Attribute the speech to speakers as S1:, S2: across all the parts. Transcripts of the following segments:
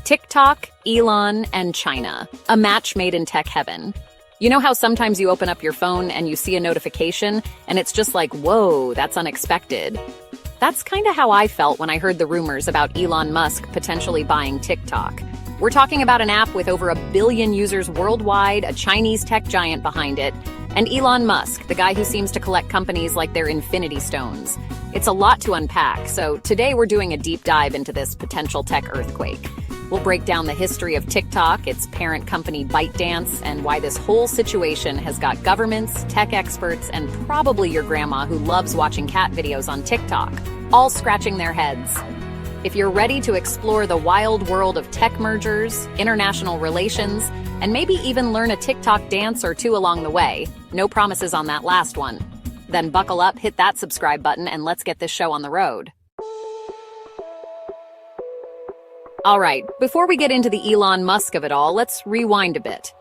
S1: TikTok, Elon, and China. A match made in tech heaven. You know how sometimes you open up your phone and you see a notification and it's just like, whoa, that's unexpected? That's kind of how I felt when I heard the rumors about Elon Musk potentially buying TikTok. We're talking about an app with over 1 billion users worldwide, a Chinese tech giant behind it, and Elon Musk, the guy who seems to collect companies like their infinity stones. It's a lot to unpack, so today we're doing a deep dive into this potential tech earthquake. We'll break down the history of TikTok, its parent company ByteDance, and why this whole situation has got governments, tech experts, and probably your grandma who loves watching cat videos on TikTok, all scratching their heads. If you're ready to explore the wild world of tech mergers, international relations, and maybe even learn a TikTok dance or two along the way, no promises on that last one, then buckle up, hit that subscribe button, and let's get this show on the road. All right, before we get into the Elon Musk of it all, let's rewind a bit.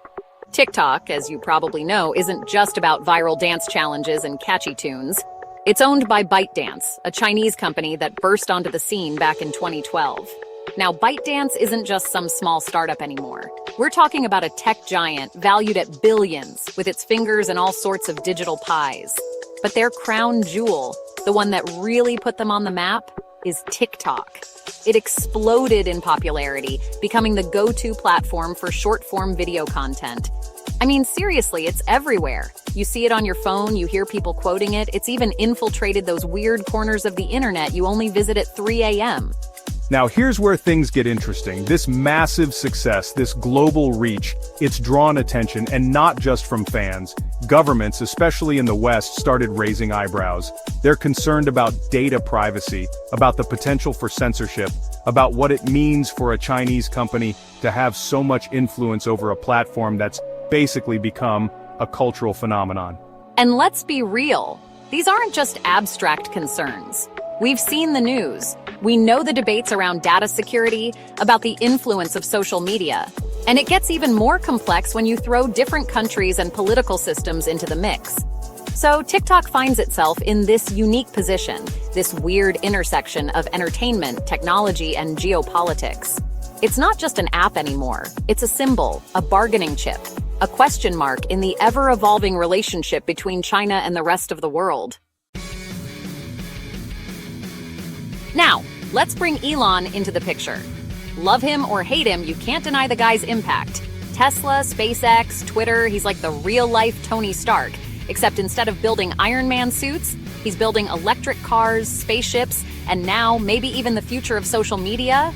S1: TikTok, as you probably know, isn't just about viral dance challenges and catchy tunes. It's owned by ByteDance, a Chinese company that burst onto the scene back in 2012. Now, ByteDance isn't just some small startup anymore. We're talking about a tech giant valued at billions, with its fingers in all sorts of digital pies. But their crown jewel, the one that really put them on the map, is TikTok. It exploded in popularity, becoming the go-to platform for short-form video content. I mean, seriously, it's everywhere. You see it on your phone, you hear people quoting it, it's even infiltrated those weird corners of the internet you only visit at 3 a.m.
S2: Now here's where things get interesting. This massive success, this global reach, it's drawn attention, and not just from fans. Governments, especially in the West, started raising eyebrows. They're concerned about data privacy, about the potential for censorship, about what it means for a Chinese company to have so much influence over a platform that's basically become a cultural phenomenon.
S1: And let's be real, these aren't just abstract concerns. We've seen the news. We know the debates around data security, about the influence of social media. And it gets even more complex when you throw different countries and political systems into the mix. So TikTok finds itself in this unique position, this weird intersection of entertainment, technology, and geopolitics. It's not just an app anymore. It's a symbol, a bargaining chip, a question mark in the ever-evolving relationship between China and the rest of the world. Now, let's bring Elon into the picture. Love him or hate him, you can't deny the guy's impact. Tesla, SpaceX, Twitter, he's like the real-life Tony Stark. Except instead of building Iron Man suits, he's building electric cars, spaceships, and now maybe even the future of social media.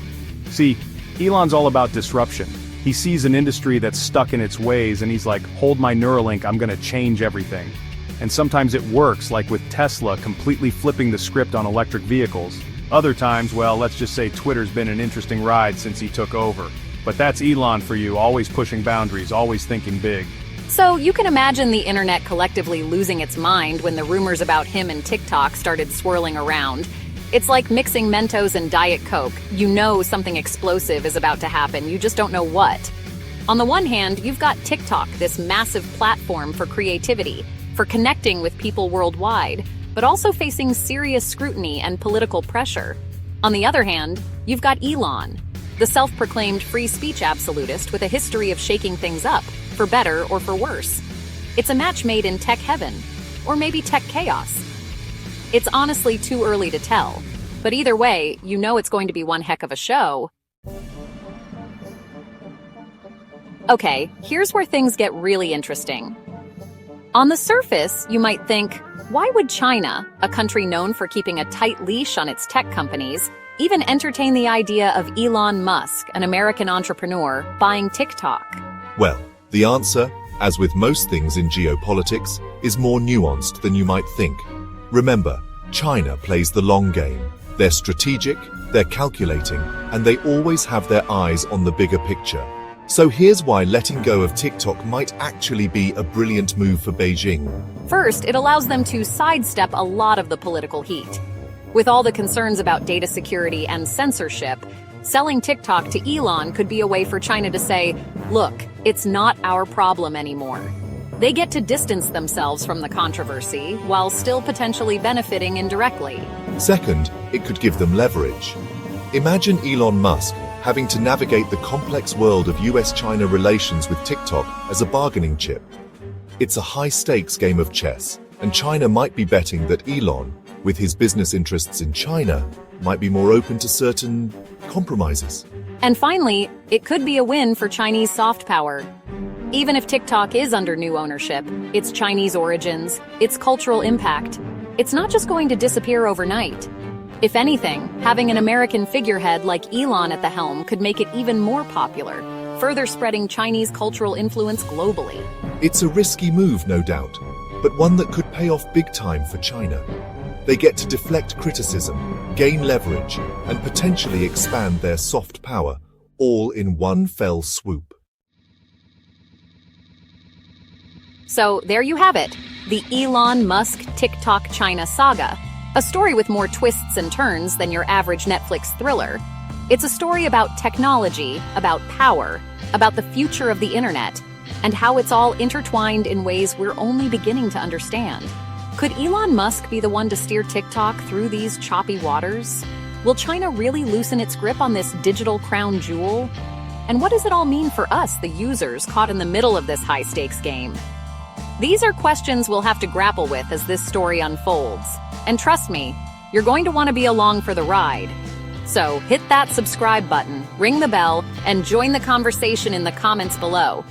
S2: See, Elon's all about disruption. He sees an industry that's stuck in its ways and he's like, hold my Neuralink, I'm gonna change everything. And sometimes it works, like with Tesla completely flipping the script on electric vehicles. Other times, well, let's just say Twitter's been an interesting ride since he took over. But that's Elon for you, always pushing boundaries, always thinking big.
S1: So you can imagine the internet collectively losing its mind when the rumors about him and TikTok started swirling around. It's like mixing Mentos and Diet Coke. You know something explosive is about to happen, you just don't know what. On the one hand, you've got TikTok, this massive platform for creativity, for connecting with people worldwide, but also facing serious scrutiny and political pressure. On the other hand, you've got Elon, the self-proclaimed free speech absolutist with a history of shaking things up, for better or for worse. It's a match made in tech heaven, or maybe tech chaos. It's honestly too early to tell, but either way, you know it's going to be one heck of a show. Okay, here's where things get really interesting. On the surface, you might think, why would China, a country known for keeping a tight leash on its tech companies, even entertain the idea of Elon Musk, an American entrepreneur, buying TikTok?
S3: Well, the answer, as with most things in geopolitics, is more nuanced than you might think. Remember, China plays the long game. They're strategic, they're calculating, and they always have their eyes on the bigger picture. So here's why letting go of TikTok might actually be a brilliant move for Beijing.
S1: First, it allows them to sidestep a lot of the political heat. With all the concerns about data security and censorship, selling TikTok to Elon could be a way for China to say, look, it's not our problem anymore. They get to distance themselves from the controversy while still potentially benefiting indirectly.
S3: Second, it could give them leverage. Imagine Elon Musk having to navigate the complex world of US-China relations with TikTok as a bargaining chip. It's a high-stakes game of chess, and China might be betting that Elon, with his business interests in China, might be more open to certain compromises.
S1: And finally, it could be a win for Chinese soft power. Even if TikTok is under new ownership, its Chinese origins, its cultural impact, it's not just going to disappear overnight. If anything, having an American figurehead like Elon at the helm could make it even more popular, further spreading Chinese cultural influence globally.
S3: It's a risky move, no doubt, but one that could pay off big time for China. They get to deflect criticism, gain leverage, and potentially expand their soft power, all in one fell swoop.
S1: So there you have it, the Elon Musk TikTok China saga. A story with more twists and turns than your average Netflix thriller. It's a story about technology, about power, about the future of the internet, and how it's all intertwined in ways we're only beginning to understand. Could Elon Musk be the one to steer TikTok through these choppy waters? Will China really loosen its grip on this digital crown jewel? And what does it all mean for us, the users caught in the middle of this high-stakes game? These are questions we'll have to grapple with as this story unfolds. And trust me, you're going to want to be along for the ride. So hit that subscribe button, ring the bell, and join the conversation in the comments below.